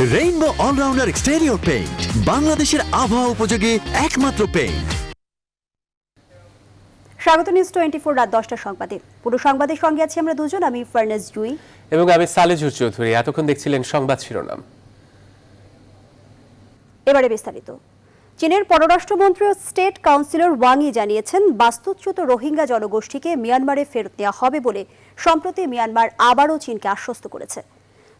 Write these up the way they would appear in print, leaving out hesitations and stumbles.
Rainbow allrounder exterior paint, বাংলাদেশের আবহাওয়া উপযোগী একমাত্র পেইন্ট। স্বাগত নিউজ 24 রাত 10টার সংবাদে। পুরো সংবাদের সঙ্গে আছি আমরা দুজন, আমি ফারনাজ জুই এবং আমি সালেজুর চৌধুরী। এতক্ষণ দেখছিলেন সংবাদ শিরোনাম, এবারে বিস্তারিত। চীনের পররাষ্ট্রমন্ত্রী ও স্টেট কাউন্সিলর ওয়াং ই জানিয়েছেন, বাস্তুচ্যুত রোহিঙ্গা জনগোষ্ঠীকে মিয়ানমারে ফেরত নেওয়া হবে বলে সম্প্রতি মিয়ানমার আবারও চীনকে আশ্বস্ত করেছে।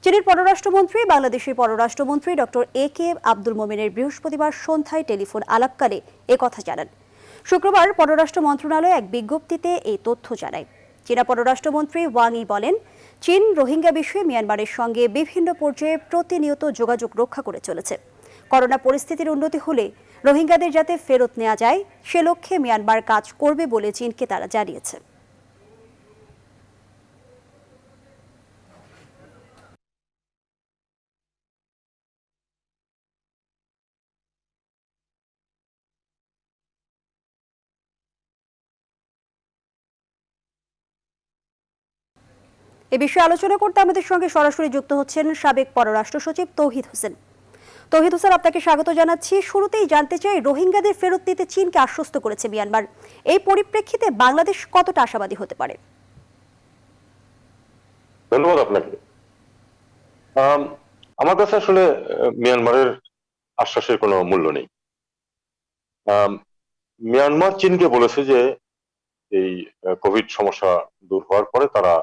চীনের পররাষ্ট্রমন্ত্রী বাংলাদেশের পররাষ্ট্রমন্ত্রী ডক্টর AK আব্দুল মোমেনের বৃহস্পতিবার সন্ধ্যায় টেলিফোন আলাপকালে একথা জানান। শুক্রবার পররাষ্ট্র মন্ত্রণালয় এক বিজ্ঞপ্তিতে এই তথ্য জানায়। চীনা পররাষ্ট্রমন্ত্রী ওয়াং ই বলেন, চীন রোহিঙ্গা বিষয়ে মিয়ানমারের সঙ্গে বিভিন্ন পর্যায়ে প্রতিনিয়ত যোগাযোগ রক্ষা করে চলেছে। করোনা পরিস্থিতির উন্নতি হলে রোহিঙ্গাদের যাতে ফেরত নেওয়া যায় সে লক্ষ্যে মিয়ানমার কাজ করবে বলে চীনকে তারা জানিয়েছে। এ বিষয়ে আলোচনা করতে আমাদের সঙ্গে সরাসরি যুক্ত হচ্ছেন সাবেক পররাষ্ট্র সচিব তৌহিদ হোসেন। তৌহিদ হোসেন, আপনাকে স্বাগত জানাচ্ছি। শুরুতেই জানতে চাই, রোহিঙ্গাদের ফেরত দিতে চীনকে আশ্বস্ত করেছে মিয়ানমার, এই পরিপ্রেক্ষিতে বাংলাদেশ কতটা আশাবাদী হতে পারে? ধন্যবাদ আপনাকে। আমার কাছে আসলে মিয়ানমারের আশ্বাসের কোনো মূল্য নেই। মিয়ানমার চীনকে বলেছে যে এই কোভিড সমস্যা দূর হওয়ার পরে তারা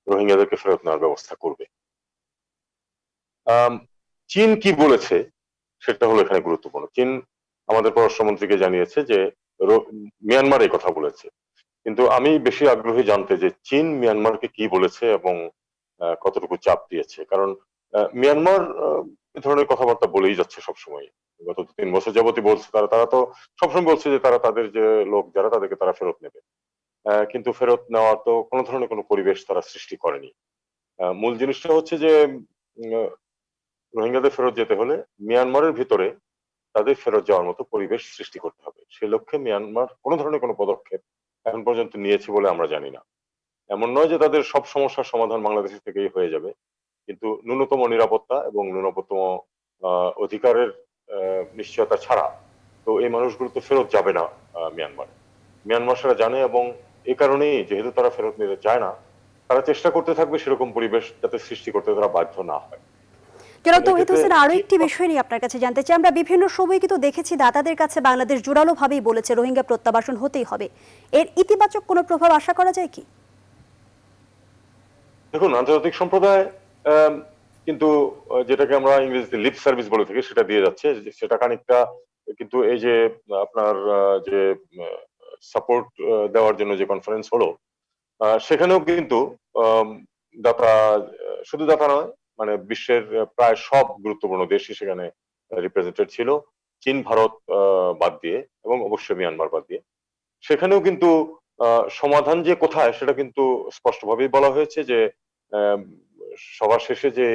রোহিঙ্গাদেরকে ফেরত নেওয়ার ব্যবস্থা করবে। চীন কি বলেছে সেটা হলো এখানে গুরুত্বপূর্ণ। চীন আমাদের পররাষ্ট্রমন্ত্রীকে জানিয়েছে যে মিয়ানমার এই কথা বলেছে, কিন্তু আমি বেশি আগ্রহী জানতে যে চীন মিয়ানমারকে কি বলেছে এবং কতটুকু চাপ দিয়েছে। কারণ মিয়ানমার এ ধরনের কথাবার্তা বলেই যাচ্ছে সবসময়, গত 3 বছর যাবতই বলছে। তারা তো সবসময় বলছে যে তারা তাদের যে লোক যারা তাদেরকে তারা ফেরত নেবে, কিন্তু ফেরত নেওয়ার তো কোনো ধরনের কোনো পরিবেশ তারা সৃষ্টি করেনি। মূল জিনিসটা হচ্ছে যে রোহিঙ্গাদের ফেরত যেতে হলে মিয়ানমারের ভিতরে তাদের ফেরত যাওয়ার মতো পরিবেশ সৃষ্টি করতে হবে। সে লক্ষ্যে মিয়ানমার কোনো ধরনের কোনো পদক্ষেপ এখন পর্যন্ত নিয়েছে বলে আমরা জানি না। এমন নয় যে তাদের সব সমস্যার সমাধান বাংলাদেশ থেকেই হয়ে যাবে, কিন্তু ন্যূনতম নিরাপত্তা এবং ন্যূনতম অধিকারের নিশ্চয়তা ছাড়া তো এই মানুষগুলো তো ফেরত যাবে না মিয়ানমারে। মিয়ানমার সেটা জানে এবং এ কারণেই যেহেতু তারা ফেরত নিতে চায় না, তারা চেষ্টা করতে থাকবে সেরকম পরিবেশ যাতে সৃষ্টি করতে তারা বাধ্য না হয়। জনাব তৌহিদ হোসেন, আরো একটি বিষয় নিয়ে আপনার কাছে জানতে চাই। আমরা বিভিন্ন সময় কিন্তু দেখেছি দাতাদের কাছে বাংলাদেশ জোরালো ভাবেই বলেছে রোহিঙ্গা প্রত্যাবাসন হতেই হবে। এর ইতিবাচক কোনো প্রভাব আশা করা যায় কি? দেখুন, আন্তর্জাতিক সম্প্রদায় কিন্তু যেটাকে আমরা ইংরেজিতে লিপ সার্ভিস বলে থাকি সেটা দিয়ে যাচ্ছে। সেটা খানিকটা কিন্তু এই যে আপনার যে সাপোর্ট দেওয়ার জন্য যে কনফারেন্স হলো, সেখানেও কিন্তু দাতা, শুধু দাতা নয়, মানে বিশ্বের প্রায় সব গুরুত্বপূর্ণ দেশই সেখানে রিপ্রেজেন্টেড ছিল, চীন ভারত বাদ দিয়ে এবং অবশ্যই মিয়ানমার বাদ দিয়ে। সেখানেও কিন্তু সমাধান যে কোথায় সেটা কিন্তু স্পষ্টভাবেই বলা হয়েছে যে সবার শেষে যে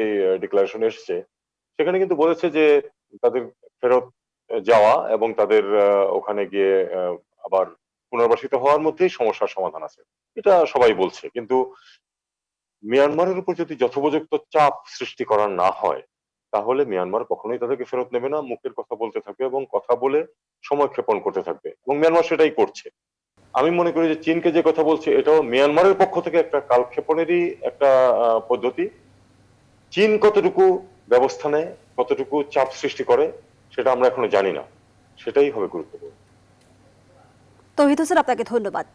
ডিক্লারেশন এসেছে সেখানে কিন্তু বলেছে যে তাদের ফেরত যাওয়া এবং তাদের ওখানে গিয়ে আবার পুনর্বাসিত হওয়ার মধ্যেই সমস্যার সমাধান আছে, এটা সবাই বলছে। কিন্তু মিয়ানমারের উপর যদি যথোপযুক্ত চাপ সৃষ্টি করা না হয় তাহলে মিয়ানমার কখনোই তাদেরকে ফেরত নেবে না, মুখের কথা বলতে থাকবে এবং কথা বলে সময় ক্ষেপণ করতে থাকবে, এবং মিয়ানমার সেটাই করছে। আমি মনে করি যে চীনকে যে কথা বলছে এটাও মিয়ানমারের পক্ষ থেকে একটা কালক্ষেপণেরই একটা পদ্ধতি। চীন কতটুকু ব্যবস্থা নেয়, কতটুকু চাপ সৃষ্টি করে সেটা আমরা এখনো জানি না, সেটাই হবে গুরুত্বপূর্ণ। তৌহিদ হোসেন, আপনাকে ধন্যবাদ।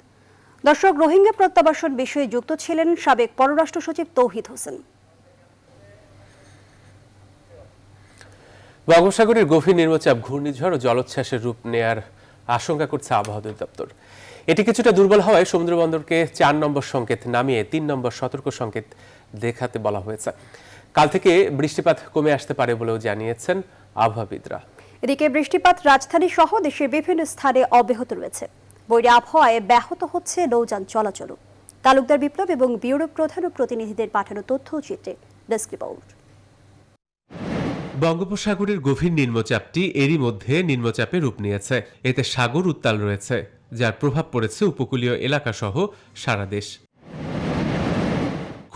দর্শক, রোহিঙ্গা প্রত্যাবাসন বিষয়ে যুক্ত ছিলেন সাবেক পররাষ্ট্র সচিব তৌহিদ হোসেন। বঙ্গোপসাগরের গভীর নিম্নচাপ ঘূর্ণিঝড় ও জলোচ্ছ্বাসের রূপ নেয়ার আশঙ্কা করছে আবহাওয়া অধিদপ্তর। এটি কিছুটা দুর্বল হওয়ায় সমুদ্র বন্দরকে 4 নম্বর সংকেত নামিয়ে 3 নম্বর সতর্ক সংকেত দেখাতে বলা হয়েছে। কাল থেকে বৃষ্টিপাত কমে আসতে পারে বলেও জানিয়েছেন আবহাওয়াবিদরা। এদিকে বৃষ্টিপাত রাজধানী সহ দেশের বিভিন্ন স্থানে অব্যাহত রয়েছে। বৈরী আবহাওয়ায় ব্যাহত হচ্ছে নৌযান চলাচল। তালুকদার বিপ্লব এবং ব্যুরো প্রধান ও প্রতিনিধিদের পাঠানো তথ্য চিত্রে ডেস্ক রিপোর্ট। বঙ্গোপসাগরের গভীর নিম্নচাপটি এরই মধ্যে নিম্নচাপে রূপ নিয়েছে। এতে সাগর উত্তাল রয়েছে, যার প্রভাব পড়েছে উপকূলীয় এলাকাসহ সারা দেশ।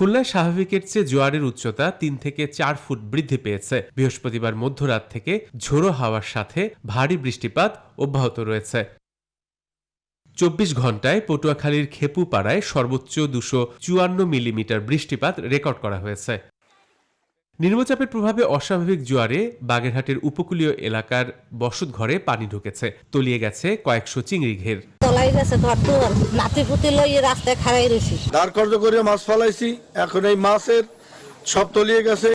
খুলনায় স্বাভাবিকের চেয়ে জোয়ারের উচ্চতা 3 থেকে 4 ফুট বৃদ্ধি পেয়েছে। বৃহস্পতিবার মধ্যরাত থেকে ঝোড়ো হাওয়ার সাথে ভারী বৃষ্টিপাত অব্যাহত রয়েছে। 24 ঘন্টায় পটুয়াখালীর খেপুপাড়ায় সর্বোচ্চ 254 মিলিমিটার বৃষ্টিপাত রেকর্ড করা হয়েছে। নিম্নচাপের প্রভাবে অস্বাভাবিক জোয়ারে বাগেরহাটের উপকূলীয় এলাকার বসতঘরে পানি ঢুকেছে, তলিয়ে গেছে কয়েকশো চিংড়ি ঘের। তলাই গেছে ঘর দুয়ার লাঠি ফুটি লইয়ে রাস্তায় খাড়াই রয়েছি। দাঁড় কর্য করে মাছ ফলাইছি, এখন এই মাছের সব তলিয়ে গেছে।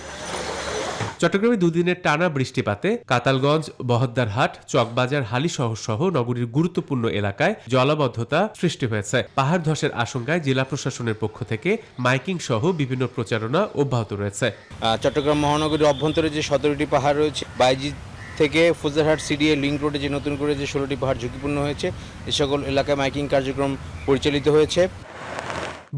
চট্টগ্রামে দুদিনের টানা বৃষ্টিপাতে কাতালগঞ্জ, বহদ্দারহাট, চকবাজার, হালিশহর সহ নগরীর গুরুত্বপূর্ণ এলাকায় জলাবদ্ধতা সৃষ্টি হয়েছে। পাহাড় ধসের আশঙ্কায় জেলা প্রশাসনের পক্ষ থেকে মাইকিং সহ বিভিন্ন প্রচারণা অব্যাহত রয়েছে। চট্টগ্রাম মহানগরীর অভ্যন্তরে যে 17টি পাহাড় রয়েছে, বাইজি থেকে ফৌজদারহাট সিডিএ লিংক রোডে যে নতুন করে যে 16টি পাহাড় ঝুঁকিপূর্ণ হয়েছে, এ সকল এলাকায় মাইকিং কার্যক্রম পরিচালিত হয়েছে।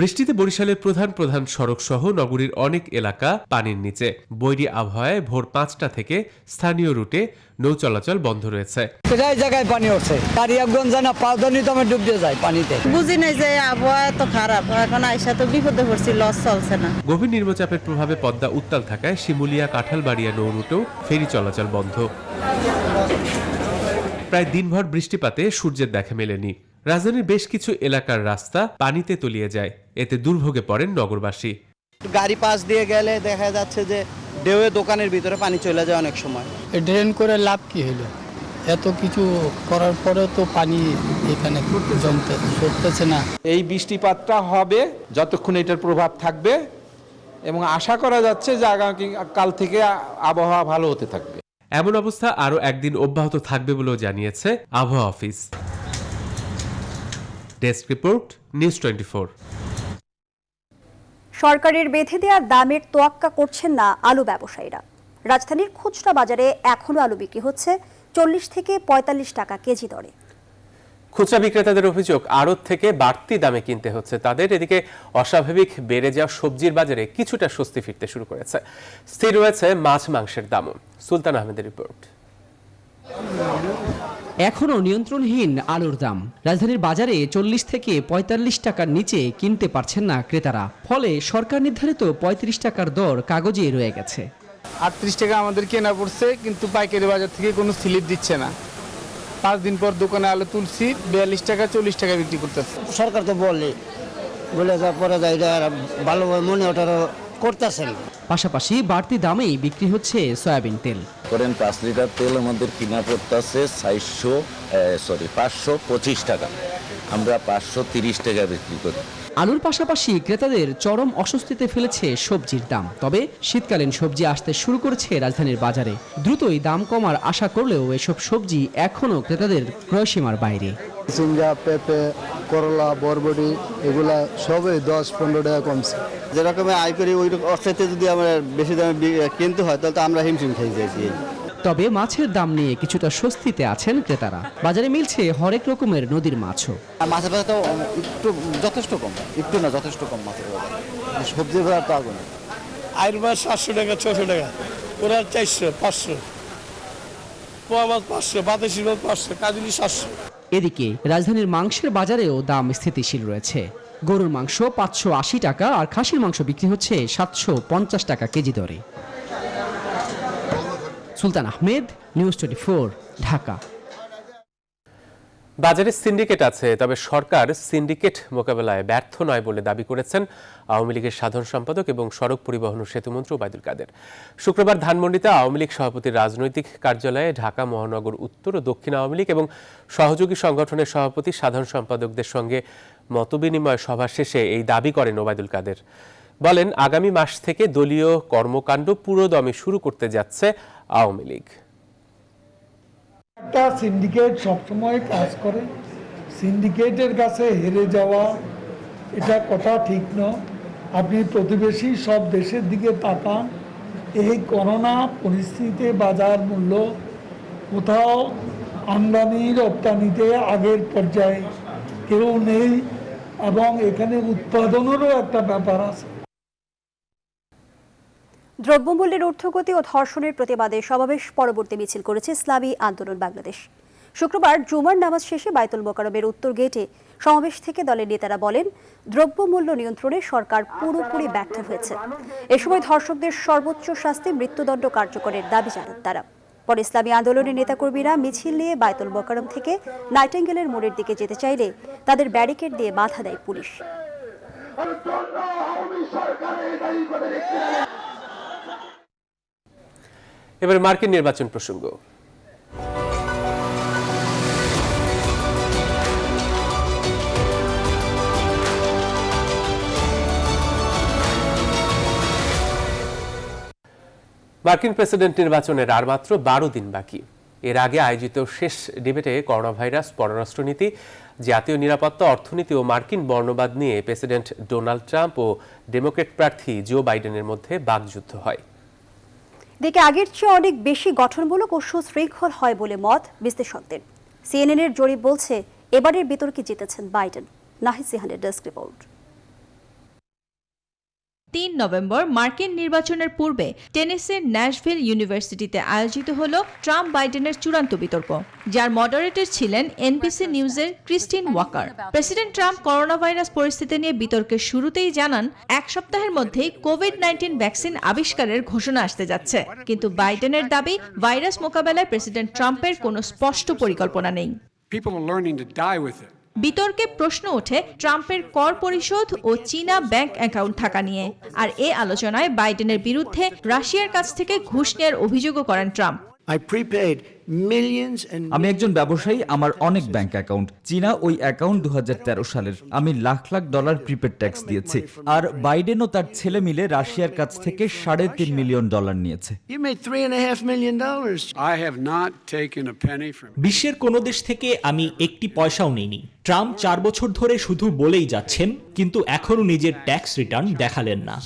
বৃষ্টিতে বরিশালের প্রধান প্রধান সড়ক সহ নগরীর অনেক এলাকা পানির নিচে। বৈরী আবহাওয়ায় ভোর 5টা থেকে স্থানীয় রুটে নৌ চলাচল বন্ধ রয়েছে। প্রায় জায়গায় পানি উঠছে, কারিয়াগঞ্জ না পাউদানি তো ডুব দিয়ে যায় পানিতে। বুঝি নাই যে আবহাওয়া এত খারাপ, এখন আইসা তো বিপদে পড়ছি, লস চলছে না। গভীর নিম্নচাপের প্রভাবে পদ্মা উত্তাল থাকায় শিমুলিয়া কাঁঠালবাড়িয়া নৌ রুটেও ফেরি চলাচল বন্ধ। প্রায় দিনভর বৃষ্টিপাতে সূর্যের দেখা মেলেনি। রাজধানীর বেশ কিছু এলাকার রাস্তা পানিতে তলিয়ে যায়, এতে দুর্ভোগে পড়েন নগরবাসী। গাড়ি পাশ দিয়ে গেলে দেখা যাচ্ছে যে ঢেউয়ে দোকানের ভিতরে পানি চলে যায় অনেক সময়। ড্রেন করে লাভ কি হলো? এত কিছু করার পরেও তো পানি এখানে জমতেছে না। এই বৃষ্টিপাতটা হবে যতক্ষণ এটার প্রভাব থাকবে, এবং আশা করা যাচ্ছে যে আগামী কাল থেকে আবহাওয়া ভালো হতে থাকবে। এমন অবস্থা আরও একদিন অব্যাহত থাকবে বলেও জানিয়েছে আবহাওয়া অফিস। Desk report, news 24। সরকারের বেঁধে দেওয়া দামের তোয়াক্কা করছেন না আলু ব্যবসায়ীরা। রাজধানীর খুচরা বাজারে এখনও আলু বিক্রি হচ্ছে 40 থেকে 45 টাকা কেজি দরে। খুচরা বিক্রেতাদের অভিযোগ, আড়ত থেকে বাড়তি দামে কিনতে হচ্ছে তাদের। এদিকে অস্বাভাবিক বেড়ে যাওয়া সবজির বাজারে কিছুটা স্বস্তি ফিরতে শুরু করেছে। স্থির রয়েছে মাছ মাংসের দামও। সুলতান আহমেদের রিপোর্ট। এখনও নিয়ন্ত্রণহীন আলুর দাম। রাজধানীর বাজারে 40 থেকে 45 টাকার নিচে কিনতে পারছেন না ক্রেতারা। ফলে সরকার নির্ধারিত 35 টাকার দর কাগজে রয়ে গেছে। 38 টাকা আমাদের কেনা পড়ছে, কিন্তু পাইকারি বাজার থেকে কোনো স্লিপ দিচ্ছে না। 5 দিন পর দোকানে আলু তুলছি 42 টাকা 40 টাকা বিক্রি করতেছে। সরকার তো বলে যা পরে যায়, ভালোভাবে মনে ওঠারও করতেছেন। পাশাপাশি বাড়তি দামেই বিক্রি হচ্ছে সয়াবিন তেল। করেন 5 লিটার তেল আমাদের কিনা পড়তেছে 525 টাকা, আমরা 530 টাকা বিক্রি করি। আলুর পাশাপাশি ক্রেতাদের চরম অস্বস্তিতে ফেলেছে সবজির দাম। তবে শীতকালীন সবজি আসতে শুরু করেছে রাজধানীর বাজারে। দ্রুতই দাম কমার আশা করলেও এসব সবজি এখনও ক্রেতাদের ক্রয়সীমার বাইরে। ঝিঙ্গা, পেঁপে, করলা, বরবটি এগুলা সবই 10-15 টাকা কমছে। যেরকম আয় করি ওই অর্থে যদি আমরা বেশি দামে কিনতে হয় তাহলে তো আমরা হিমশিম খেয়ে যাচ্ছি। তবে মাছের দাম নিয়ে কিছুটা স্বস্তিতে আছেন ক্রেতারা। বাজারে মিলছে হরেক রকমের নদীর মাছও। মাছের বাজার তো একটু যথেষ্ট কম, একটু না যথেষ্ট কম মাছের বাজার। সবজির বাজার তো আগুন। আয়ের মাছ 700 টাকা 600 টাকা, ওরা 400 500, পোয়া মাছ 500, বাতাসি মাছ 500, কাজলি 700। এদিকে রাজধানীর মাংসের বাজারেও দাম স্থিতিশীল রয়েছে। গরুর মাংস 580 টাকা আর খাসির মাংস বিক্রি হচ্ছে 750 টাকা কেজি দরে। সুলতান আহমেদ, নিউজ 24, ঢাকা। বাজারে সিন্ডিকেট আছে, তবে সরকার সিন্ডিকেট মোকাবেলায় ব্যর্থ নয় বলে দাবি করেছেন আওয়ামী লীগের সাধারণ সম্পাদক এবং সড়ক পরিবহন ও সেতুমন্ত্রী ওবায়দুল কাদের। শুক্রবার ধানমন্ডিতে আওয়ামী লীগ সভাপতির রাজনৈতিক কার্যালয়ে ঢাকা মহানগর উত্তর ও দক্ষিণ আওয়ামী লীগ এবং সহযোগী সংগঠনের সভাপতি, সাধারণ সম্পাদকদের সঙ্গে মতবিনিময় সভা শেষে এই দাবি করেন ওবায়দুল কাদের। বলেন, আগামী মাস থেকে দলীয় কর্মকাণ্ড পুরোদমে শুরু করতে যাচ্ছে আওয়ামী লীগ। একটা সিন্ডিকেট সবসময় কাজ করে, সিন্ডিকেটের কাছে হেরে যাওয়া এটা কথা ঠিক নয়। আপনি প্রতিবেশী সব দেশের দিকে তাকান, এই করোনা পরিস্থিতিতে বাজার মূল্য কোথাও আমদানি রপ্তানিতে আগের পর্যায়ে কেউ নেই, এবং এখানে উৎপাদনেরও একটা ব্যাপার আছে। দ্রব্যমূল্যের ঊর্ধ্বগতি ও ধর্ষণের প্রতিবাদে সমাবেশ পরবর্তী মিছিল করেছে ইসলামী আন্দোলন বাংলাদেশ। শুক্রবার জুমার নামাজ শেষে বায়তুল মোকাররমের উত্তর গেটে সমাবেশ থেকে দলের নেতারা বলেন, দ্রব্যমূল্য নিয়ন্ত্রণে সরকার পুরোপুরি ব্যর্থ হয়েছে। এ সময় ধর্ষকদের সর্বোচ্চ শাস্তি মৃত্যুদণ্ড কার্যকরের দাবি জানান তারা। পরে ইসলামী আন্দোলনের নেতাকর্মীরা মিছিল নিয়ে বায়তুল মোকাররম থেকে নাইটিঙ্গেলের মোড়ের দিকে যেতে চাইলে তাদের ব্যারিকেড দিয়ে বাধা দেয় পুলিশ। এবারে মার্কিন নির্বাচন প্রসঙ্গ। মার্কিন প্রেসিডেন্ট নির্বাচনের আর মাত্র 12 দিন বাকি। এর আগে আয়োজিত শেষ ডিবেটে করোনা ভাইরাস, পররাষ্ট্রনীতি, জাতীয় নিরাপত্তা, অর্থনীতি ও মার্কিন বর্ণবাদ নিয়ে প্রেসিডেন্ট ডোনাল্ড ট্রাম্প ও ডেমোক্র্যাট প্রার্থী জো বাইডেনের মধ্যে বাকযুদ্ধ হয়। দিকে আগের চেয়ে অনেক বেশি গঠনমূলক ও সুশৃঙ্খল হয় বলে মত বিশ্লেষকদের। সিএনএনের জরিপ বলছে এবারের বিতর্কে জিতেছেন বাইডেন। নাহিদ সিহানের ডেস্ক রিপোর্ট। ৩ নভেম্বর মার্কিন নির্বাচনের পূর্বে টেনেসির ন্যাশভিল ইউনিভার্সিটিতে আয়োজিত হল ট্রাম্প বাইডেনের চূড়ান্ত বিতর্ক, যার মডারেটর ছিলেন এনবিসি নিউজের Kristen Welker. President Trump coronavirus পরিস্থিতি নিয়ে বিতর্কের শুরুতেই জানান, এক সপ্তাহের মধ্যেই কোভিড-19 ভ্যাকসিন আবিষ্কারের ঘোষণা আসতে যাচ্ছে। কিন্তু বাইডেনের দাবি, ভাইরাস মোকাবেলায় প্রেসিডেন্ট ট্রাম্পের কোনো স্পষ্ট পরিকল্পনা নেই। বিতর্কে প্রশ্ন ওঠে ট্রাম্পের কর পরিশোধ ও চীনা ব্যাংক অ্যাকাউন্ট থাকা নিয়ে। আর এ আলোচনায় বাইডেনের বিরুদ্ধে রাশিয়ার কাছ থেকে ঘুষ নেওয়ার অভিযোগও করেন ট্রাম্প। আমি একজন ব্যবসায়ী, আমার অনেক ব্যাংক অ্যাকাউন্ট। চীনা ওই অ্যাকাউন্ট 2013 সালের। আমি lakh lakh dollar prepaid tax দিয়েছি। আর বাইডেন ও তার ছেলে মিলে রাশিয়ার কাছ থেকে $3.5 মিলিয়ন নিয়েছে। বিশ্বের কোনো দেশ থেকে আমি একটি পয়সাও নিইনি। ট্রাম্প 4 বছর ধরে শুধু বলেই যাচ্ছেন, কিন্তু এখনো নিজের ট্যাক্স রিটার্ন দেখালেন না।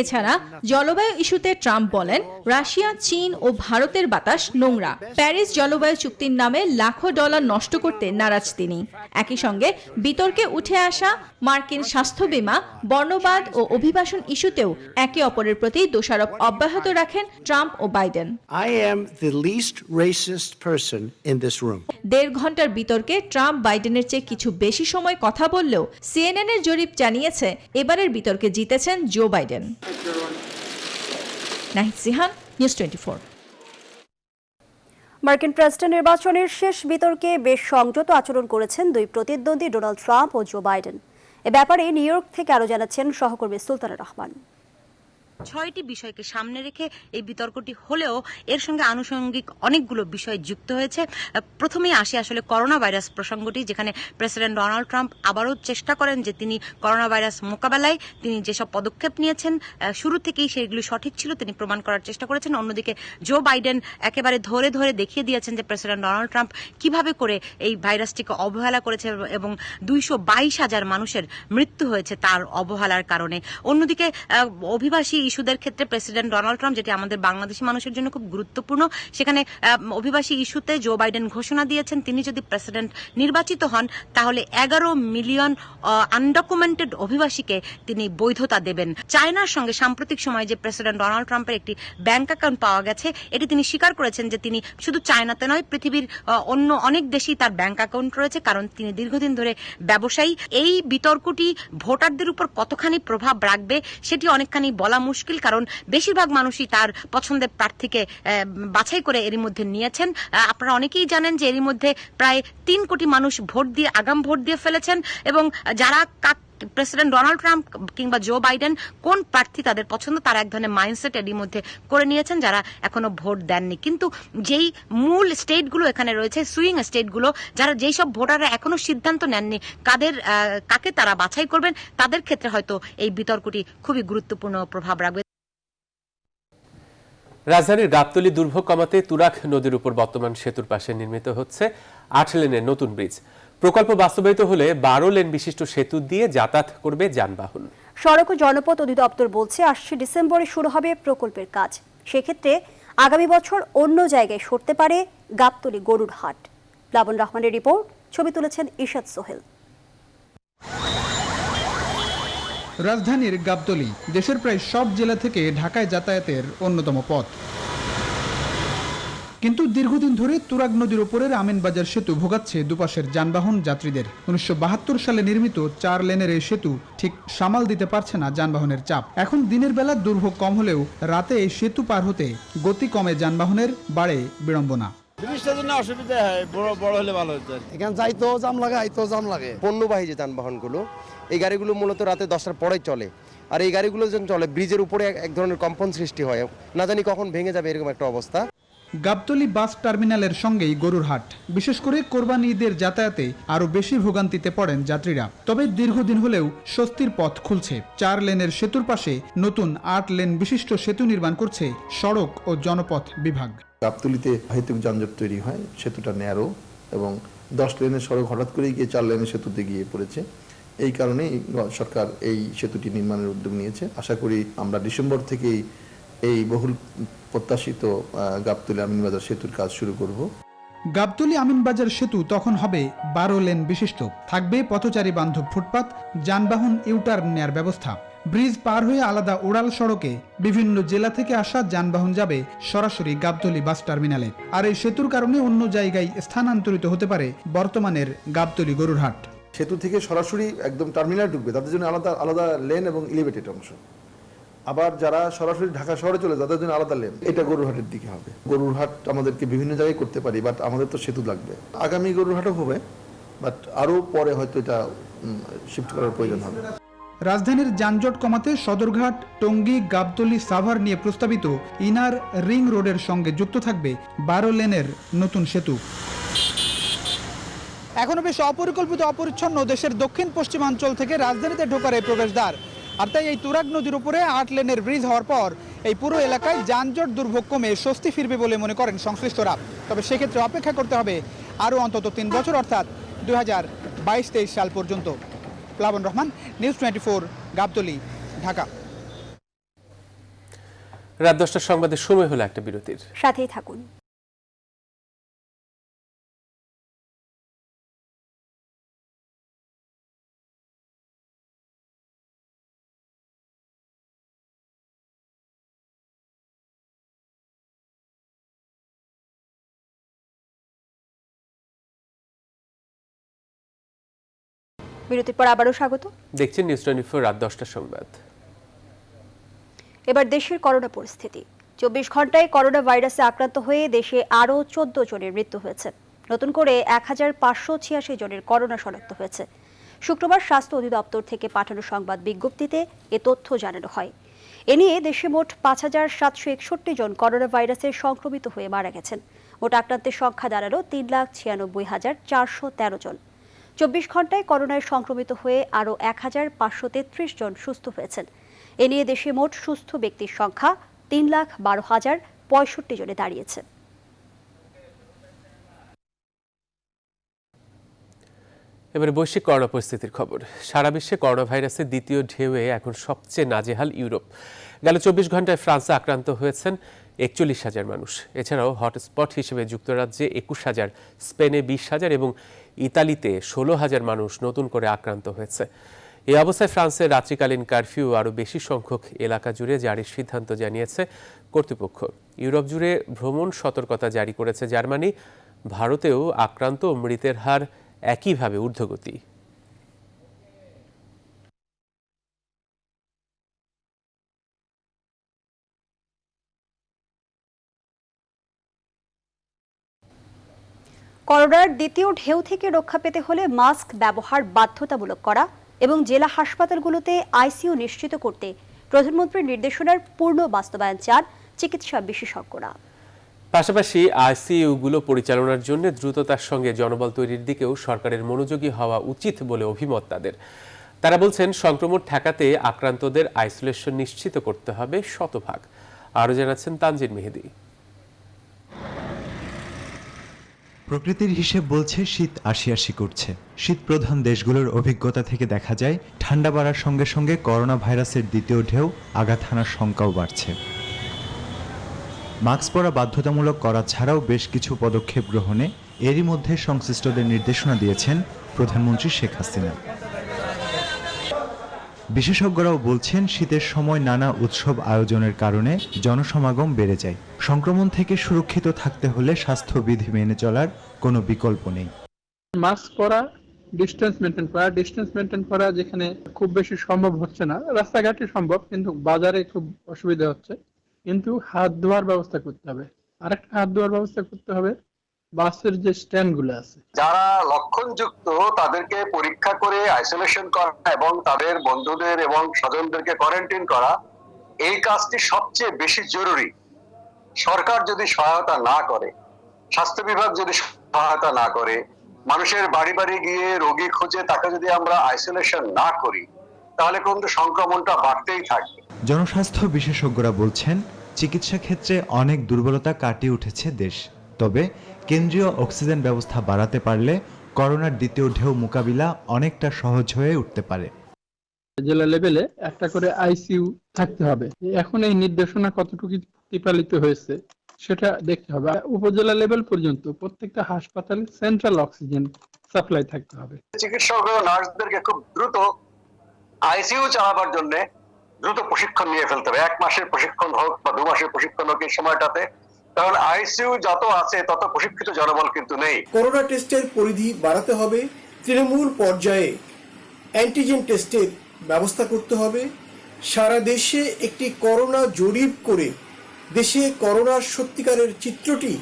এছাড়া জলবায়ু ইস্যুতে ট্রাম্প বলেন, রাশিয়া, চীন ও ভারতের বাতাস নোংরা। প্যারিস জলবায়ু চুক্তির নামে লাখো ডলার নষ্ট করতে নারাজ তিনি। একই সঙ্গে বিতর্কে উঠে আসা মার্কিন স্বাস্থ্য বীমা, বর্ণবাদ ও অভিবাসন ইস্যুতেও একে অপরের প্রতি দোষারোপ অব্যাহত রাখেন ট্রাম্প ও বাইডেন। 1.5 ঘন্টার বিতর্কে ট্রাম্প বাইডেনের চেয়ে কিছু বেশি সময় কথা বললেও সিএনএনের জরিপ জানিয়েছে এবারের বিতর্কে জিতেছেন জো বাইডেন। নাহিদ সিহান, নিউজ 24। মার্কিন প্রেসিডেন্ট নির্বাচনের শেষ বিতর্কে বেশ সংযত আচরণ করেছেন দুই প্রতিদ্বন্দ্বী ডোনাল্ড ট্রাম্প ও জো বাইডেন। এ ব্যাপারে নিউ ইয়র্ক থেকে আরো জানাচ্ছেন সহকর্মী সুলতানা রহমান। 6টি বিষয়কে সামনে রেখে এই বিতর্কটি হলেও এর সঙ্গে আনুষঙ্গিক অনেকগুলো বিষয় যুক্ত হয়েছে। প্রথমেই আসে আসলে করোনা ভাইরাস প্রসঙ্গটি, যেখানে প্রেসিডেন্ট ডোনাল্ড ট্রাম্প আবারও চেষ্টা করেন যে তিনি করোনা ভাইরাস মোকাবেলায় তিনি যেসব পদক্ষেপ নিয়েছেন শুরু থেকেই সেগুলি সঠিক ছিল, তিনি প্রমাণ করার চেষ্টা করেছেন। অন্যদিকে জো বাইডেন একেবারে ধরে ধরে দেখিয়ে দিয়েছেন যে প্রেসিডেন্ট ডোনাল্ড ট্রাম্প কিভাবে করে এই ভাইরাসটিকে অবহেলা করেছে এবং 222,000 মানুষের মৃত্যু হয়েছে তার অবহেলার কারণে। অন্যদিকে অভিবাসী ইস্যুদের ক্ষেত্রে প্রেসিডেন্ট ডোনাল্ড ট্রাম্প, যেটি আমাদের বাংলাদেশি মানুষের জন্য খুব গুরুত্বপূর্ণ, সেখানে অভিবাসী ইস্যুতে জো বাইডেন ঘোষণা দিয়েছেন তিনি যদি প্রেসিডেন্ট নির্বাচিত হন তাহলে 11 মিলিয়ন আনডকুমেন্টেড অভিবাসীকে তিনি বৈধতা দেবেন। চায়নার সঙ্গে সাম্প্রতিক সময়ে যে প্রেসিডেন্ট ডোনাল্ড ট্রাম্পের একটি ব্যাংক অ্যাকাউন্ট পাওয়া গেছে, এটি তিনি স্বীকার করেছেন যে তিনি শুধু চায়নাতে নয়, পৃথিবীর অন্য অনেক দেশেই তার ব্যাংক অ্যাকাউন্ট রয়েছে, কারণ তিনি দীর্ঘদিন ধরে ব্যবসায়ী। এই বিতর্কটি ভোটারদের উপর কতখানি প্রভাব রাখবে সেটি অনেকখানি বলা মুশকিল, কারণ বেশিরভাগ মানুষই তার পছন্দের প্রার্থীকে বাছাই করে এরই মধ্যে নিয়েছেন। আপনারা অনেকেই জানেন যে এরই মধ্যে প্রায় 3 কোটি মানুষ আগাম ভোট দিয়ে ফেলেছেন এবং যারা প্রেসিডেন্ট ডোনাল্ড ট্রাম্প কিংবা জো বাইডেন কোন প্রার্থী তাদের পছন্দ তার এক ধরনের মাইন্ডসেট এরই মধ্যে করে নিয়েছেন যারা এখনো ভোট দেননি। কিন্তু যেই মূল স্টেটগুলো এখানে রয়েছে, সুইং স্টেটগুলো, যারা যেই সব ভোটাররা এখনো সিদ্ধান্ত নেননি কাকে তারা বাছাই করবেন, তাদের ক্ষেত্রে হয়তো এই বিতর্কটি খুবই গুরুত্বপূর্ণ প্রভাব রাখবে। রাজধানীর গাবতলী দুর্ভোগ কমাতে তুরাগ নদীর উপর বর্তমান সেতুর পাশে নির্মিত হচ্ছে 8 লেনের নতুন ব্রিজ। প্রকল্প বাস্তবায়িত হলে 12 লেন বিশিষ্ট সেতু দিয়ে যাতায়াত করবে যানবাহন। সড়ক ও জনপথ অধিদপ্তর বলছে আসছে ডিসেম্বরে শুরু হবে প্রকল্পের কাজ। সেক্ষেত্রে আগামী বছর অন্য জায়গায় সরতে পারে গাবতলী গরুর হাট। প্লাবন রহমানের রিপোর্ট, ছবি তুলেছেন ইশাদ সোহেল। রাজধানীর গাবতলী দেশের প্রায় সব জেলা থেকে ঢাকায় যাতায়াতের অন্যতম পথ। কিন্তু দীর্ঘদিন ধরে তুরাগ নদীর উপরের আমিনবাজার সেতু ভোগাচ্ছে দুপাশের যানবাহন যাত্রীদের। 1972 সালে নির্মিত 4 লেনের এই সেতু ঠিক সামাল দিতে পারছে না যানবাহনের চাপ। এখন দিনের বেলা দুর্ভোগ কম হলেও রাতে এই সেতু পার হতে গতি কমে যানবাহনের, বাড়ে বিড়ম্বনা। ব্রিজটার জন্য অসুবিধা হয়, বড় হলে ভালো হতো। এখানে যাইতেও জাম লাগে, আইতেও জাম লাগে। পণ্যবাহী যে যানবাহনগুলো, এই গাড়িগুলো মূলত রাতে 10টার পরে চলে। আর এই গাড়িগুলো যখন চলে ব্রিজের উপরে এক ধরনের কম্পন সৃষ্টি হয়, না জানি কখন ভেঙে যাবে এরকম একটা অবস্থা। গাবতলী বাস টার্মিনালের সঙ্গেই গরুর হাট। বিশেষ করে কোরবানি ঈদের যাতায়াতে আরো বেশি ভোগান্তিতে পড়েন যাত্রীরা। তবে দীর্ঘদিন হলেও স্বস্তির পথ খুলছে। 4 লেনের সেতুর পাশে নতুন 8 লেন বিশিষ্ট সেতু নির্মাণ করছে সড়ক ও জনপথ বিভাগ। গাবতলীতে হেতুক যানজট তৈরি হয়, সেতুটা ন্যারো এবং 10 লেনের সড়ক হঠাৎ করে গিয়ে 4 লেনের সেতুতে গিয়ে পড়েছে। এই কারণেই সরকার এই সেতুটি নির্মাণের উদ্যোগ নিয়েছে। আশা করি আমরা ডিসেম্বর থেকেই এই বহুল প্রত্যাশিত গাবতলী আমিনবাজার সেতুর কাজ শুরু করব। গাবতলী আমিনবাজার সেতু তখন হবে 12 লেন বিশিষ্ট। থাকবে পথচারী বান্ধব ফুটপাত, যানবাহন ইউটার্ন নেয়ার ব্যবস্থা। ব্রিজ পার হয়ে আলাদা ওড়াল সড়কে বিভিন্ন জেলা থেকে আসা যানবাহন যাবে সরাসরি গাবতলী বাস টার্মিনালে। আর এই সেতুর কারণে অন্য জায়গায় স্থানান্তরিত হতে পারে বর্তমানের গাবতলী গরুরহাট। সেতু থেকে সরাসরি একদম টার্মিনাল ঢুকবে, তাদের জন্য আলাদা আলাদা লেন এবং এলিভেটেড অংশ। আবার যারা সরাসরি ঢাকা শহরে চলে তাদের জন্য আলাদা লেন। এটা গরুরহাটের দিকে হবে। গরুরহাট আমাদেরকে বিভিন্ন জায়গায় করতে পারি, বাট আমাদের তো সেতু লাগবে। আগামী গরুরহাটও হবে, বাট আরও পরে হয়তো এটা শিফট করার প্রয়োজন হবে। রাজধানীর যানজট কমাতে সদরঘাট, টঙ্গী, গাবতলী, সাভার নিয়ে প্রস্তাবিত ইনার রিং রোডের সঙ্গে যুক্ত থাকবে 12 লেনের নতুন সেতু। এখনো বেশ অপরিকল্পিত অপরিচ্ছন্ন দেশের দক্ষিণ পশ্চিমাঞ্চল থেকে রাজধানীতে ঢোকার এই প্রবেশদ্বার। আর তাই এই তুরাগ নদীর উপরে 8 লেনের ব্রিজ হওয়ার পর এই পুরো এলাকায় যানজট দুর্ভোগ কমে স্বস্তি ফিরবে বলে মনে করেন সংশ্লিষ্টরা। তবে সেক্ষেত্রে অপেক্ষা করতে হবে আরও অন্তত 3 বছর, অর্থাৎ 2022-23 সাল পর্যন্ত। প্লাবন রহমান, নিউজ 24, গাবতলী, ঢাকা। রাত 10টার সংবাদের সময় হলো একটা বিরতির। সাথেই থাকুন। বিরতির পর আবারও স্বাগত। দেখছেন নিউজ 24 রাত 10টার সংবাদ। এবার দেশের করোনা পরিস্থিতি। 24 ঘন্টায় করোনা ভাইরাসে আক্রান্ত হয়ে দেশে আরও 14 জনের মৃত্যু হয়েছে। নতুন করে 1586 জনের করোনা শনাক্ত হয়েছে। শুক্রবার স্বাস্থ্য অধিদপ্তর থেকে পাঠানো সংবাদ বিজ্ঞপ্তিতে এ তথ্য জানানো হয়। এ নিয়ে দেশে মোট 5761 জন করোনা ভাইরাসে সংক্রমিত হয়ে মারা গেছেন। মোট আক্রান্তের সংখ্যা দাঁড়ালো 3,96,413 জন। 24 ঘন্টায় করোনায় সংক্রমিত হয়ে আরও 1533 জন সুস্থ হয়েছেন। এ নিয়ে দেশে মোট সুস্থ ব্যক্তির সংখ্যা 3,12,065 জনে দাঁড়িয়েছে। এবারে বৈশ্বিক করোনা পরিস্থিতির খবর। সারা বিশ্বে করোনা ভাইরাসের দ্বিতীয় ঢেউয়ে এখন সবচেয়ে নাজেহাল ইউরোপ। গেল 24 ঘন্টায় ফ্রান্সে আক্রান্ত হয়েছেন 41,000 মানুষ। এছাড়াও হটস্পট হিসেবে যুক্তরাজ্যে 21,000, স্পেনে 20,000 এবং ইতালিতে 16,000 মানুষ নতুন করে আক্রান্ত হয়েছে। এই অবস্থায় ফ্রান্সের রাত্রিকালীন কারফিউ আরও বেশি সংখ্যক এলাকা জুড়ে জারির সিদ্ধান্ত জানিয়েছে কর্তৃপক্ষ। ইউরোপ জুড়ে ভ্রমণ সতর্কতা জারি করেছে জার্মানি। ভারতেও আক্রান্ত ও মৃতের হার একইভাবে ঊর্ধ্বগতি। করোনার দ্বিতীয় ঢেউ থেকে রক্ষা পেতে হলে মাস্ক ব্যবহার বাধ্যতামূলক করা এবং জেলা হাসপাতালগুলোতে আইসিইউ নিশ্চিত করতে প্রধানমন্ত্রীর নির্দেশনার পূর্ণ বাস্তবায়ন চান চিকিৎসা বিশেষজ্ঞরা। পাশাপাশি আইসিইউগুলো পরিচালনার জন্য দ্রুততার সঙ্গে জনবল তৈরির দিকেও সরকারের মনোযোগী হওয়া উচিত বলে অভিমত তাদের। তারা বলছেন, সংক্রমণ ঠেকাতে আক্রান্তদের আইসোলেশন নিশ্চিত করতে হবে 100%। আরও জানাচ্ছেন তানজিন মেহেদি। প্রকৃতির হিসেব বলছে শীত আসি করছে। শীত প্রধান দেশগুলোর অভিজ্ঞতা থেকে দেখা যায়, ঠান্ডা বাড়ার সঙ্গে সঙ্গে করোনা ভাইরাসের দ্বিতীয় ঢেউ আঘাত হানার শঙ্কাও বাড়ছে। মাস্ক পরা বাধ্যতামূলক করা ছাড়াও বেশ কিছু পদক্ষেপ গ্রহণে এরই মধ্যে সংশ্লিষ্টদের নির্দেশনা দিয়েছেন প্রধানমন্ত্রী শেখ হাসিনা। বিশেষজ্ঞরাও বলছেন শীতের সময় নানা উৎসব আয়োজনের কারণে জনসমাগম বেড়ে যায়। সংক্রমণ থেকে সুরক্ষিত থাকতে হলে স্বাস্থ্যবিধি মেনে চলার কোনো বিকল্প নেই। মাস্ক পরা, ডিস্টেন্স মেনটেন করা যেখানে খুব বেশি সম্ভব হচ্ছে না, রাস্তাঘাটে সম্ভব কিন্তু বাজারে খুব অসুবিধা হচ্ছে। কিন্তু হাত ধোয়ার ব্যবস্থা করতে হবে। আরেকটা হাত ধোয়ার ব্যবস্থা করতে হবে বাসের যে স্ট্যান্ড গুলো আছে, যারা লক্ষণযুক্ত তাদেরকে পরীক্ষা করে আইসোলেশন করা এবং তাদের বন্ধুদের এবং স্বজনদেরকে কোয়ারেন্টাইন করা, এই কাজটি সবচেয়ে বেশি জরুরি। সরকার যদি সহায়তা না করে, স্বাস্থ্য বিভাগ যদি সহায়তা না করে, মানুষের বাড়ি বাড়ি গিয়ে রোগী খুঁজে তাকে যদি আমরা আইসোলেশন না করি, তাহলে কিন্তু সংক্রমণটা বাড়তেই থাকবে। জনস্বাস্থ্য বিশেষজ্ঞরা বলছেন চিকিৎসা ক্ষেত্রে অনেক দুর্বলতা কাটিয়ে উঠেছে দেশ। তবে কেন্দ্রীয় অক্সিজেন ব্যবস্থা বাড়াতে পারলে করোনার দ্বিতীয় ঢেউ মোকাবিলা অনেকটা সহজ হয়ে উঠতে পারে। জেলা লেভেলে একটা করে আইসিইউ থাকতে হবে। এখন এই নির্দেশনা কতটুকু প্রতিপালিত হয়েছে সেটা দেখতে হবে। উপজেলা লেভেল পর্যন্ত প্রত্যেকটা হাসপাতালে সেন্ট্রাল অক্সিজেন সাপ্লাই থাকতে হবে। চিকিৎসক ও নার্সদেরকে খুব দ্রুত আইসিইউ চালাবার জন্য দ্রুত প্রশিক্ষণ নিয়ে ফেলতে হবে। 1 মাসের প্রশিক্ষণ হোক বা 2 মাসের প্রশিক্ষণ হোক এই সময়টাতে, কারণ আইসিইউ যত আছে তত প্রশিক্ষিত জনবল কিন্তু নেই। করোনা টেস্টের পরিধি বাড়াতে হবে, তৃণমূল পর্যায়ে অ্যান্টিজেন টেস্টের ব্যবস্থা করতে হবে। সারা দেশে একটি করোনা জরিপ করে দেশে করোনার সত্যিকারের চিত্রটি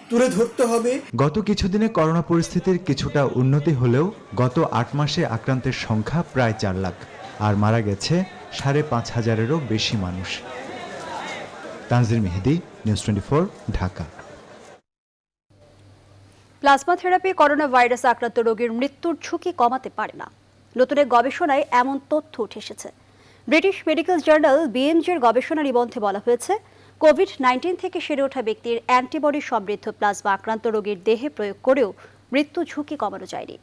তুলে ধরতে হবে। গত কিছুদিনে করোনা পরিস্থিতির কিছুটা উন্নতি হলেও গত 8 মাসে আক্রান্তের সংখ্যা প্রায় 4 লাখ, আর মারা গেছে 5,500-এরও বেশি মানুষ। Tanjir Mehedi, news 24, Dhaka. Plasma therapy corona virus আক্রান্ত রোগীর মৃত্যুর ঝুঁকি কমাতে পারে না। নতুন এক গবেষণায় এমন তথ্য উঠে এসেছে। ব্রিটিশ মেডিকেল জার্নাল বিএমজির গবেষণা নিবন্ধে বলা হয়েছে, কোভিড-19 থেকে সেরে ওঠা ব্যক্তির অ্যান্টিবডি সমৃদ্ধ প্লাজমা আক্রান্ত রোগীর দেহে প্রয়োগ করেও মৃত্যু ঝুঁকি কমানো যায়নি।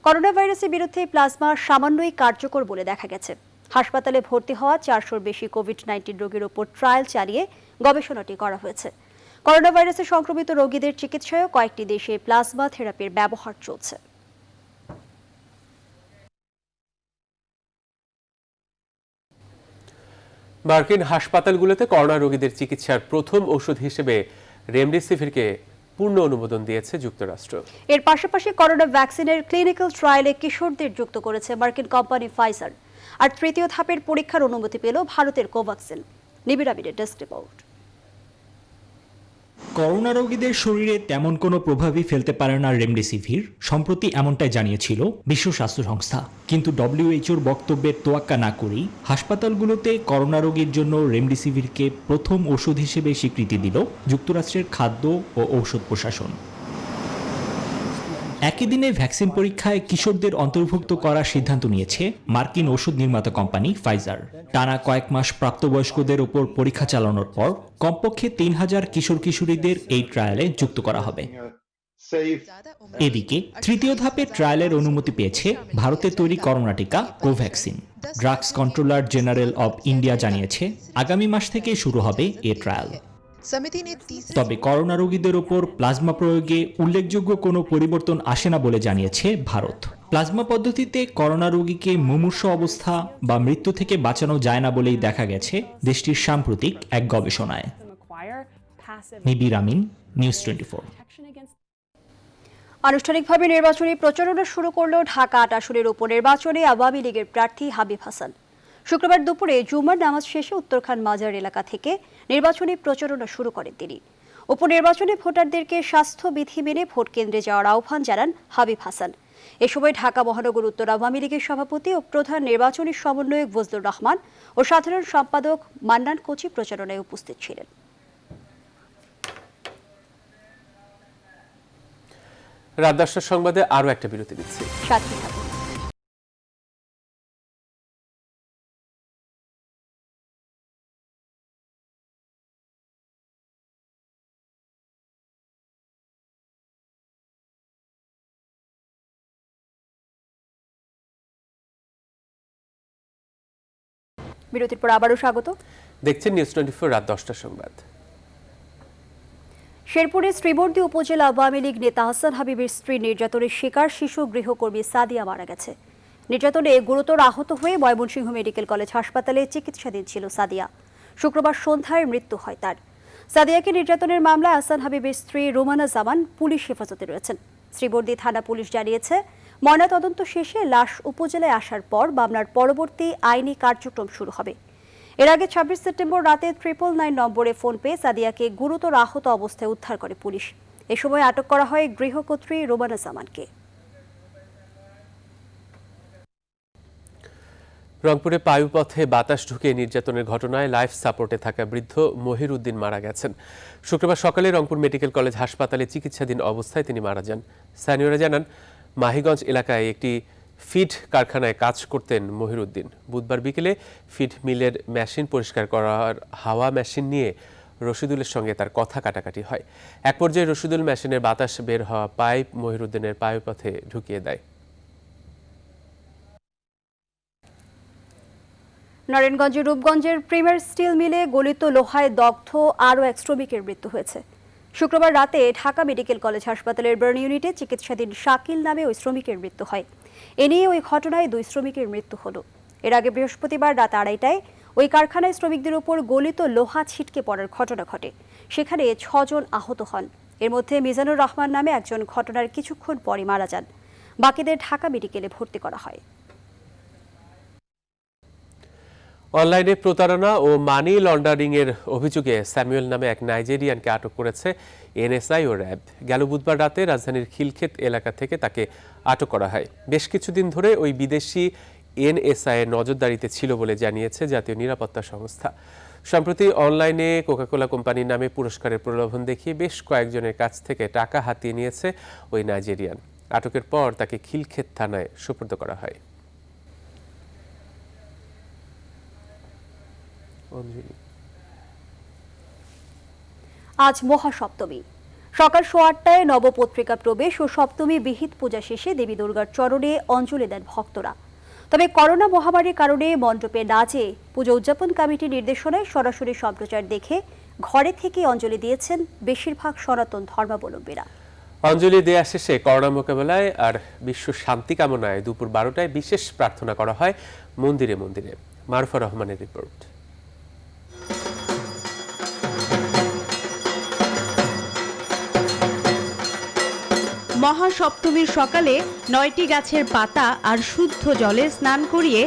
করোনা ভাইরাসের বিরুদ্ধে প্লাজমা সামান্যই কার্যকর বলে দেখা গেছে। হাসপাতালে ভর্তি হওয়া 400-র বেশি কোভিড-19 রোগীর ওপর ট্রায়াল চালিয়ে গবেষণাটি করা হয়েছে। করোনা ভাইরাসে সংক্রমিত রোগীদের চিকিৎসায়ও কয়েকটি দেশে প্লাজমা থেরাপির ব্যবহার চলছে। মার্কিন হাসপাতালগুলোতে করোনা রোগীদের চিকিৎসার প্রথম ঔষধ হিসেবে রেমডেসিভিরকে পূর্ণ অনুমোদন দিয়েছে যুক্তরাষ্ট্র। এর পাশাপাশি করোনা ভ্যাকসিনের ক্লিনিক্যাল ট্রায়ালে কিশোরদের যুক্ত করেছে মার্কিন কোম্পানি ফাইজার। আর তৃতীয় ধাপের পরীক্ষার অনুমতি পেল ভারতের কোভাক্সিন। নিবিড় আমিরের ডেস্ক রিপোর্ট। করোনা রোগীদের শরীরে তেমন কোনো প্রভাবই ফেলতে পারে না রেমডেসিভির, সম্প্রতি এমনটাই জানিয়েছিল বিশ্ব স্বাস্থ্য সংস্থা। কিন্তু ডব্লিউএইচওর বক্তব্যের তোয়াক্কা না করেই হাসপাতালগুলোতে করোনা রোগীর জন্য রেমডেসিভিরকে প্রথম ওষুধ হিসেবে স্বীকৃতি দিল যুক্তরাষ্ট্রের খাদ্য ও ঔষধ প্রশাসন। একই দিনে ভ্যাকসিন পরীক্ষায় কিশোরদের অন্তর্ভুক্ত করার সিদ্ধান্ত নিয়েছে মার্কিন ওষুধ নির্মাতা কোম্পানি ফাইজার। টানা কয়েক মাস প্রাপ্তবয়স্কদের ওপর পরীক্ষা চালানোর পর কমপক্ষে 3,000 কিশোর কিশোরীদের এই ট্রায়ালে যুক্ত করা হবে। এদিকে তৃতীয় ধাপে ট্রায়ালের অনুমতি পেয়েছে ভারতের তৈরি করোনা টিকা Covaxin. Drugs controller general of India জানিয়েছে আগামী মাস থেকে শুরু হবে এ ট্রায়াল। তবে করোনা রোগীদের ওপর প্লাজমা প্রয়োগে উল্লেখযোগ্য কোনো পরিবর্তন আসে না বলে জানিয়েছে ভারত। প্লাজমা পদ্ধতিতে করোনা রোগীকে মুমূর্ষু অবস্থা বা মৃত্যু থেকে বাঁচানো যায় না বলেই দেখা গেছে দেশটির সাম্প্রতিক এক গবেষণায়। নিবিড় আমিন, নিউজ 24। আনুষ্ঠানিকভাবে নির্বাচনী প্রচারণা শুরু করল ঢাকা 8 আসনের উপনির্বাচনে আওয়ামী লীগের প্রার্থী হাবিব হাসান। শুক্রবার দুপুরে জুমার নামাজ শেষে উত্তরখান মাজার এলাকা থেকে নির্বাচনী প্রচারণা শুরু করেন তিনি। উপনির্বাচনে ভোটারদেরকে স্বাস্থ্যবিধি মেনে ভোট কেন্দ্রে যাওয়ার আহ্বান জানান হাবিব হাসান। এ সময় ঢাকা মহানগর উত্তর আওয়ামী লীগের সভাপতি ও প্রধান নির্বাচনী সমন্বয়ক ফজলুর রহমান ও সাধারণ সম্পাদক মান্নান কোচি প্রচারণায় উপস্থিত ছিলেন। রাত 10টার সংবাদে আরও একটা বিরতি দিচ্ছি। সাথে থাকুন। বিরতির পর আবারও স্বাগত। দেখছেন নিউজ 24 রাত 10টার সংবাদ। শেরপুরের শ্রীবর্দী উপজেলা আওয়ামী লীগ নেতা হাসান হাবিবের স্ত্রী নির্যাতনের শিকার শিশু গৃহকর্মী সাদিয়া মারা গেছে। নির্যাতনে গুরুতর আহত হয়ে ময়মনসিংহ মেডিকেল কলেজ হাসপাতালে চিকিৎসাধীন ছিল সাদিয়া। শুক্রবার সন্ধ্যায় মৃত্যু হয় তার। সাদিয়াকে নির্যাতনের মামলায় আহসান হাবিবের স্ত্রী রুমানা জামান পুলিশ হেফাজতে রয়েছেন। শ্রীবর্দী থানা পুলিশ জানিয়েছে, ময়নাতদন্ত শেষে লাশ উপজেলায় আসার পর মামলার পরবর্তী আইনি কার্যক্রম শুরু হবে। এর আগে 26 সেপ্টেম্বর রাতে 999 নম্বরে ফোন পেয়ে সাদিয়াকে গুরুতর আহত অবস্থায় উদ্ধার করে পুলিশ। এ সময় আটক করা হয় গৃহকর্ত্রী রুমানা জামানকে। রংপুরে পায়ুপথে বাতাস ঢুকে নির্যাতনের ঘটনায় লাইফ সাপোর্টে থাকা বৃদ্ধ মহিরুদ্দিন মারা গেছেন। শুক্রবার সকালে রংপুর মেডিকেল কলেজ হাসপাতালে চিকিৎসাধীন অবস্থায় তিনি মারা যান। স্থানীয়রা জানান, মাহিগঞ্জ এলাকায় একটি ফিড কারখানায় কাজ করতেন মহিরুদ্দিন। বুধবার বিকেলে ফিড মিলের মেশিন পরিষ্কার করার হাওয়া মেশিন নিয়ে রশিদুলের সঙ্গে তার কথা কাটাকাটি হয়। এক পর্যায়ে রশিদুল মেশিনের বাতাস বের হওয়া পাইপ মহিরুদ্দিনের পায়ুপথে ঢুকিয়ে দেয়। নারায়ণগঞ্জের রূপগঞ্জের প্রিমিয়ার স্টিল মিলে গলিত লোহায় দগ্ধ আরও এক শ্রমিকের মৃত্যু হয়েছে। শুক্রবার রাতে ঢাকা মেডিকেল কলেজ হাসপাতালের বার্ন ইউনিটে চিকিৎসাধীন শাকিল নামে ওই শ্রমিকের মৃত্যু হয়। এ নিয়ে ওই ঘটনায় 2 শ্রমিকের মৃত্যু হলো। এর আগে বৃহস্পতিবার রাত 2:30টায় ওই কারখানায় শ্রমিকদের উপর গলিত লোহা ছিটকে পড়ার ঘটনা ঘটে। সেখানে 6 জন আহত হন। এর মধ্যে মিজানুর রহমান নামে একজন ঘটনার কিছুক্ষণ পরে মারা যান। বাকিদের ঢাকা মেডিকেলে ভর্তি করা হয়। অনলাইনে প্রতারণা ও মানি লন্ডারিং এর অভিযোগে স্যামুয়েল নামে এক নাইজেরিয়ানকে আটক করেছে এনএসআই ও র্যাব। গেল বুধবার রাতে রাজধানীর খিলক্ষেত এলাকা থেকে তাকে আটক করা হয়। বেশ কিছুদিন ধরে ওই বিদেশি এনএসআই এর নজরদারিতে ছিল বলে জানিয়েছে জাতীয় নিরাপত্তা সংস্থা। সম্প্রতি অনলাইনে কোকাকোলা কোম্পানির নামে পুরস্কারের প্রলোভন দেখিয়ে বেশ কয়েকজনের কাছ থেকে টাকা হাতিয়ে নিয়েছে ওই নাইজেরিয়ান। আটকের পর তাকে খিলক্ষেত থানায় সোপর্দ করা হয়। আজ মহাসপ্তমী। সকাল 8:30টায় নবপত্রিকা প্রবেশ ও সপ্তমী বিহিত পূজা শেষে দেবী দুর্গার চরণে অঞ্জলি দেন ভক্তরা। তবে করোনা মহামারীর কারণে মণ্ডপে না যেয়ে পুজো উদযাপন কমিটির নির্দেশনায় সরাসরি সম্প্রচার দেখে ঘরে থেকে অঞ্জলি দিয়েছেন বেশিরভাগ সনাতন ধর্মাবলম্বীরা। অঞ্জলি দেয়া শেষে করোনা মোকাবেলায় আর বিশ্ব শান্তি কামনায় দুপুর 12টায় বিশেষ প্রার্থনা করা হয় মন্দিরে মন্দিরে। মারুফা রহমানের রিপোর্ট। মহাসপ্তমীর সকালে 9টি গাছের পাতা আর শুদ্ধ জলে স্নান করিয়ে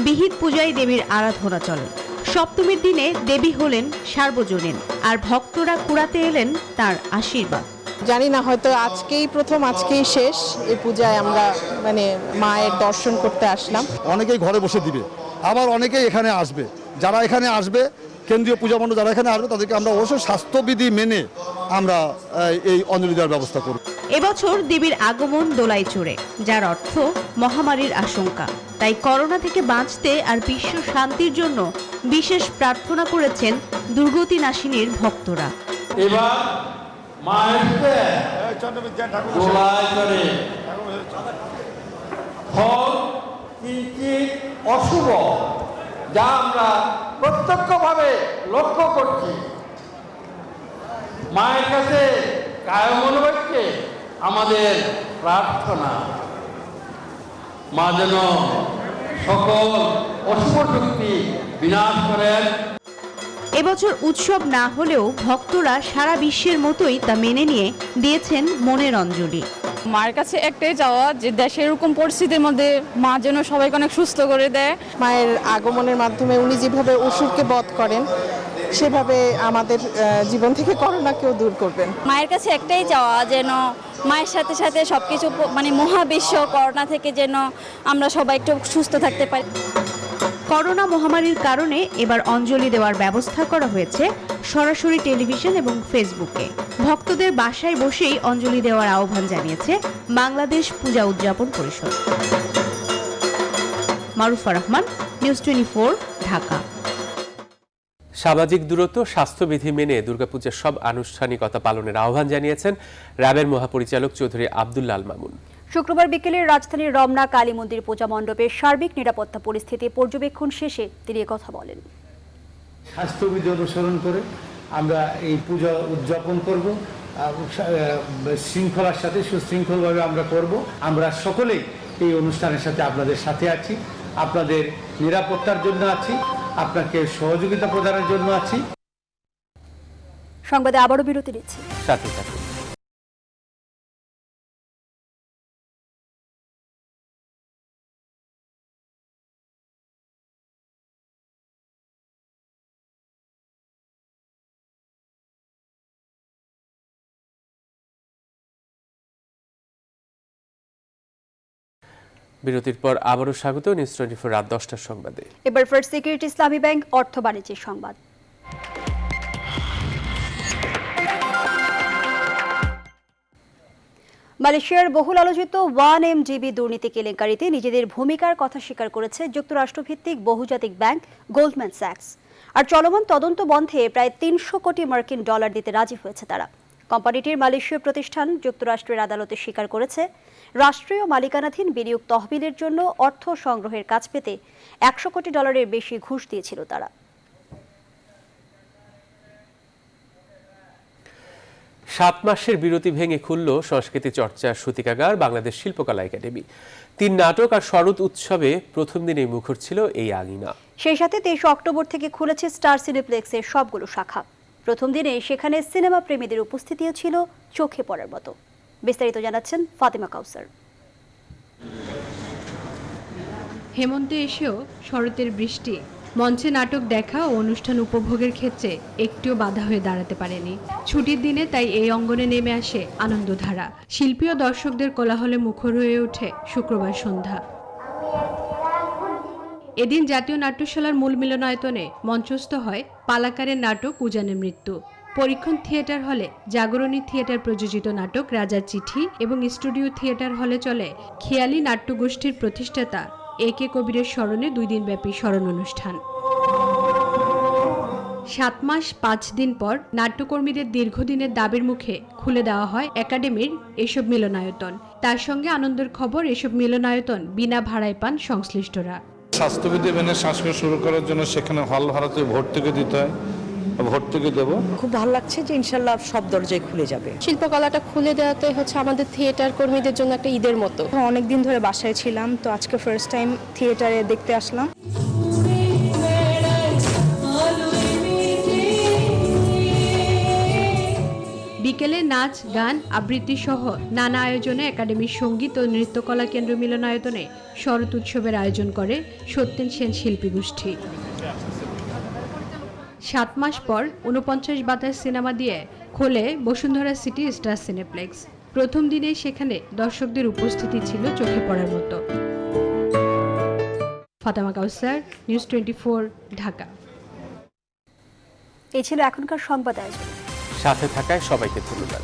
বিহিত পূজায় দেবীর আরাধনা চলে। সপ্তমীর দিনে দেবী হলেন সার্বজনীন, আর ভক্তরা কুড়াতে এলেন তার আশীর্বাদ। জানি না, হয়তো আজকেই প্রথম, আজকেই শেষ এই পূজায় আমরা মায়ের দর্শন করতে আসলাম। অনেকেই ঘরে বসে দিবে, আবার অনেকেই এখানে আসবে। যারা এখানে আসবে, কেন্দ্রীয় পূজা মণ্ডপ যারা এখানে আসবে, তাদেরকে আমরা অবশ্যই স্বাস্থ্যবিধি মেনে আমরা এই অঞ্জলি দেওয়ার ব্যবস্থা করব। এবছর দেবীর আগমন দোলাই চড়ে, যার অর্থ মহামারীর আশঙ্কা। তাই করোনা থেকে বাঁচতে আর বিশ্ব শান্তির জন্য বিশেষ প্রার্থনা করেছেন দুর্গতি নাশিনীর ভক্তরা। এবার অশুভ যা আমরা প্রত্যক্ষভাবে লক্ষ্য করছি, মায়ের কাছে কায় মনোবাক্যে আমাদের প্রার্থনা, মা যেন সকল অশুভ শক্তি বিনাশ করেন। এবছর উৎসব না হলেও ভক্তরা সারা বিশ্বের মতোই তা মেনে নিয়ে দিয়েছেন মনের অঞ্জলি। মায়ের কাছে একটাই চাওয়া যে দেশের এরকম পরিস্থিতির মধ্যে মা যেন সবাইকে অনেক সুস্থ করে দেয়। মায়ের আগমনের মাধ্যমে উনি যেভাবে অসুরকে বধ করেন, সেভাবে আমাদের জীবন থেকে করোনাকেও দূর করবেন। মায়ের কাছে একটাই চাওয়া যেন মায়ের সাথে সাথে সবকিছু মহাবিশ্ব করোনা থেকে যেন আমরা সবাই একটু সুস্থ থাকতে পারি। করোনা মহামারীর কারণে এবার অঞ্জলি দেওয়ার ব্যবস্থা করা হয়েছে সরাসরি টেলিভিশন এবং ফেসবুকে। ভক্তদের বাসায় বসেই অঞ্জলি দেওয়ার আহ্বান জানিয়েছে বাংলাদেশ পূজা উদযাপন পরিষদ। মারুফা রহমান, নিউজ 24, ঢাকা। সামাজিক দূরত্ব, স্বাস্থ্যবিধি মেনে দুর্গাপূজার সব আনুষ্ঠানিকতা পালনের আহ্বান জানিয়েছেন র্যাবের মহাপরিচালক চৌধুরী আব্দুল্লাহ আল মামুন। শুক্রবার বিকেলে রাজধানীর রমনা কালী মন্দির পূজা মণ্ডপের সার্বিক নিরাপত্তা পরিস্থিতি পর্যবেক্ষণ শেষে তিনি কথা বলেন। স্বাস্থ্যবিধি অনুসরণ করে আমরা এই পূজা উদযাপন করব, শৃঙ্খলার সাথে সুশৃঙ্খলভাবে আমরা করব। আমরা সকলেই এই অনুষ্ঠানের সাথে আপনাদের সাথে আছি, আপনাদের নিরাপত্তার জন্য আছি, আপনাকে সহযোগিতা প্রদানের জন্য আছি। সংবাদে আবারও বিরতি নিচ্ছি। সাথে থাকুন। বিরতির পর আবারও স্বাগত নিউজ 24 রাত 10টার সংবাদে। এবার ফার্স্ট সিকিউরিটি ইসলামী ব্যাংক অর্থ বাণিজ্যের সংবাদ। মালয়েশিয়ার বহুল আলোচিত 1MDB দুর্নীতি কেলেঙ্কারিতে নিজেদের ভূমিকার কথা স্বীকার করেছে যুক্তরাষ্ট্রভিত্তিক বহুজাতিক ব্যাংক গোল্ডম্যান স্যাক্স। আর চলমান তদন্ত বন্ধে প্রায় 300 কোটি মার্কিন ডলার দিতে রাজি হয়েছে তারা। কোম্পানিটির মালয়েশীয় প্রতিষ্ঠান যুক্তরাষ্ট্রের আদালতে স্বীকার করেছে রাষ্ট্রীয় মালিকানাধীন বিনিয়োগ তহবিলের জন্য অর্থ সংগ্রহের কাজ পেতে 100 কোটি ডলারের বেশি ঘুষ দিয়েছিল তারা। 7 মাসের বিরতি ভেঙে খুলল সংস্কৃতি চর্চার সূতিকাগার বাংলাদেশ শিল্পকলা একাডেমি। 3 নাটক আর শরৎ উৎসবে প্রথম দিনেই মুখর ছিল এই আঙিনা। সেই সাথে 23 অক্টোবর থেকে খুলেছে স্টার সিনেপ্লেক্সের সবগুলো শাখা। প্রথম দিনে সেখানে সিনেমা প্রেমীদের উপস্থিতিও ছিল চোখে পড়ার মতো। বিস্তারিত জানাচ্ছেন ফাতিমা কাউসার। হেমন্তে এসেও শরতের বৃষ্টি মঞ্চে নাটক দেখা ও অনুষ্ঠান উপভোগের ক্ষেত্রে একটিও বাধা হয়ে দাঁড়াতে পারেনি। ছুটির দিনে তাই এই অঙ্গনে নেমে আসে আনন্দধারা। শিল্পী ও দর্শকদের কোলাহলে মুখর হয়ে ওঠে শুক্রবার সন্ধ্যা। এদিন জাতীয় নাট্যশালার মূল মিলনায়তনে মঞ্চস্থ হয় পালাকারের নাটক উজানের মৃত্যু। পরীক্ষণ থিয়েটার হলে জাগরণী থিয়েটার প্রযোজিত নাটক রাজার চিঠি এবং স্টুডিও থিয়েটার হলে চলে খেয়ালি নাট্যগোষ্ঠীর প্রতিষ্ঠাতা AK কবিরের স্মরণে 2 দিনব্যাপী স্মরণ অনুষ্ঠান। 7 মাস 5 দিন পর নাট্যকর্মীদের দীর্ঘদিনের দাবির মুখে খুলে দেওয়া হয় একাডেমির এসব মিলনায়তন। তার সঙ্গে আনন্দের খবর, এসব মিলনায়তন বিনা ভাড়ায় পান সংশ্লিষ্টরা। স্বাস্থ্যবিধি মেনে সংস্কার শুরু করার জন্য সেখানে হল ভাড়াতে ভর্তুকি দিতে হয়, ভর্তুকি দেবো। খুব ভালো লাগছে যে ইনশাল্লাহ সব দরজায় খুলে যাবে। শিল্পকলাটা খুলে দেওয়াতে হচ্ছে আমাদের থিয়েটার কর্মীদের জন্য একটা ঈদের মতো। অনেক দিন ধরে বাসায় ছিলাম, তো আজকে ফার্স্ট টাইম থিয়েটারে দেখতে আসলাম। বিকেলে নাচ, গান, আবৃত্তি সহ নানা আয়োজনে একাডেমির সঙ্গীত ও নৃত্যকলা কেন্দ্র মিলনায়তনে শরৎ উৎসবের আয়োজন করে সত্যেন সেন শিল্পী গোষ্ঠী। 7 মাস পর 49 বাতাস সিনেমা দিয়ে খোলে বসুন্ধরা সিটি স্টার সিনেপ্লেক্স। প্রথম দিনেই সেখানে দর্শকদের উপস্থিতি ছিল চোখে পড়ার মতো। ফাতেমা কাউসার, নিউজ 24, ঢাকা। এই ছিল এখনকার সংবাদ আয়োজন। সাথে থাকায় সবাইকে ধন্যবাদ।